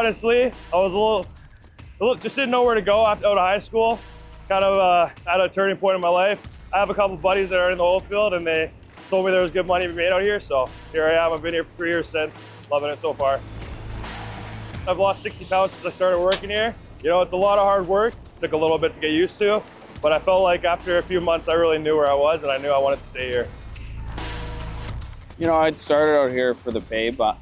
Honestly, I was a little just didn't know where to go after out of high school. Kind of at a turning point in my life. I have a couple buddies that are in the oil field, and they told me there was good money to be made out here. So here I am. I've been here for 3 years since. Loving it so far. I've lost 60 pounds since I started working here. You know, it's a lot of hard work. It took a little bit to get used to, but I felt like after a few months, I really knew where I was, and I knew I wanted to stay here. You know, I'd started out here for the pay, but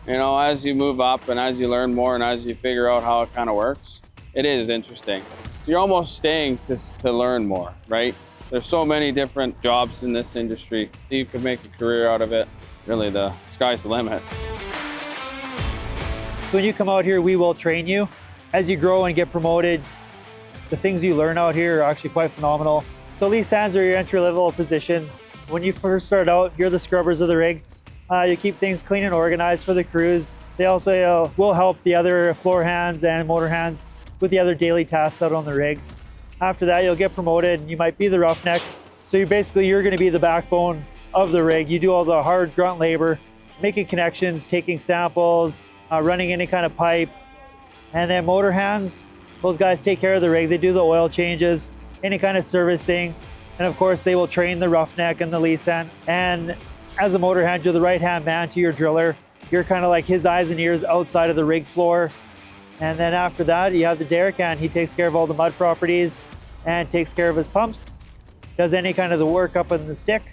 you know, as you move up and as you learn more and as you figure out how it kind of works, it is interesting. You're almost staying to learn more, right? There's so many different jobs in this industry. You could make a career out of it. Really, the sky's the limit. So when you come out here, we will train you. As you grow and get promoted, the things you learn out here are actually quite phenomenal. So lease hands are your entry-level positions. When you first start out, you're the scrubbers of the rig. You keep things clean and organized for the crews. They also will help the other floor hands and motor hands with the other daily tasks out on the rig. After that, you'll get promoted and you might be the roughneck. So you're going to be the backbone of the rig. You do all the hard grunt labor, making connections, taking samples, running any kind of pipe. And then motor hands, those guys take care of the rig. They do the oil changes, any kind of servicing. And of course, they will train the roughneck and the lease hand. And as a motor hand, you're the right-hand man to your driller. You're kind of like his eyes and ears outside of the rig floor. And then after that, you have the derrick hand. He takes care of all the mud properties and takes care of his pumps, does any kind of the work up in the stick.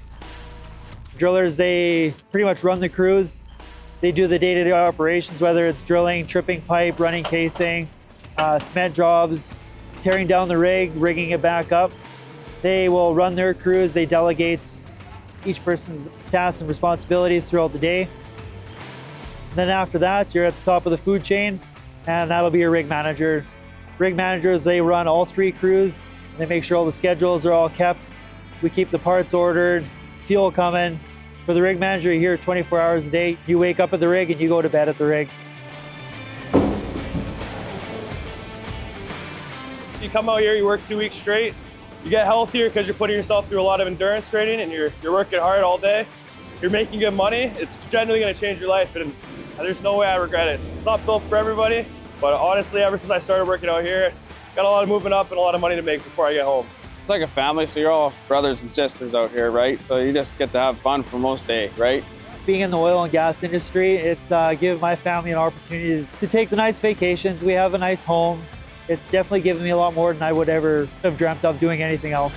Drillers, they pretty much run the crews. They do the day-to-day operations, whether it's drilling, tripping pipe, running casing, cement jobs, tearing down the rig, rigging it back up. They will run their crews. They delegate each person's tasks and responsibilities throughout the day. Then after that, you're at the top of the food chain, and that'll be your rig manager. Rig managers, they run all 3 crews. They make sure all the schedules are all kept. We keep the parts ordered, fuel coming. For the rig manager, you're here 24 hours a day. You wake up at the rig and you go to bed at the rig. You come out here, you work 2 weeks straight. You get healthier because you're putting yourself through a lot of endurance training and you're working hard all day. You're making good money. It's generally going to change your life, and there's no way I regret it. It's not built for everybody, but honestly, ever since I started working out here, got a lot of moving up and a lot of money to make before I get home. It's like a family, so you're all brothers and sisters out here, right? So you just get to have fun for most day, right? Being in the oil and gas industry, it's given my family an opportunity to take the nice vacations. We have a nice home. It's definitely given me a lot more than I would ever have dreamt of doing anything else.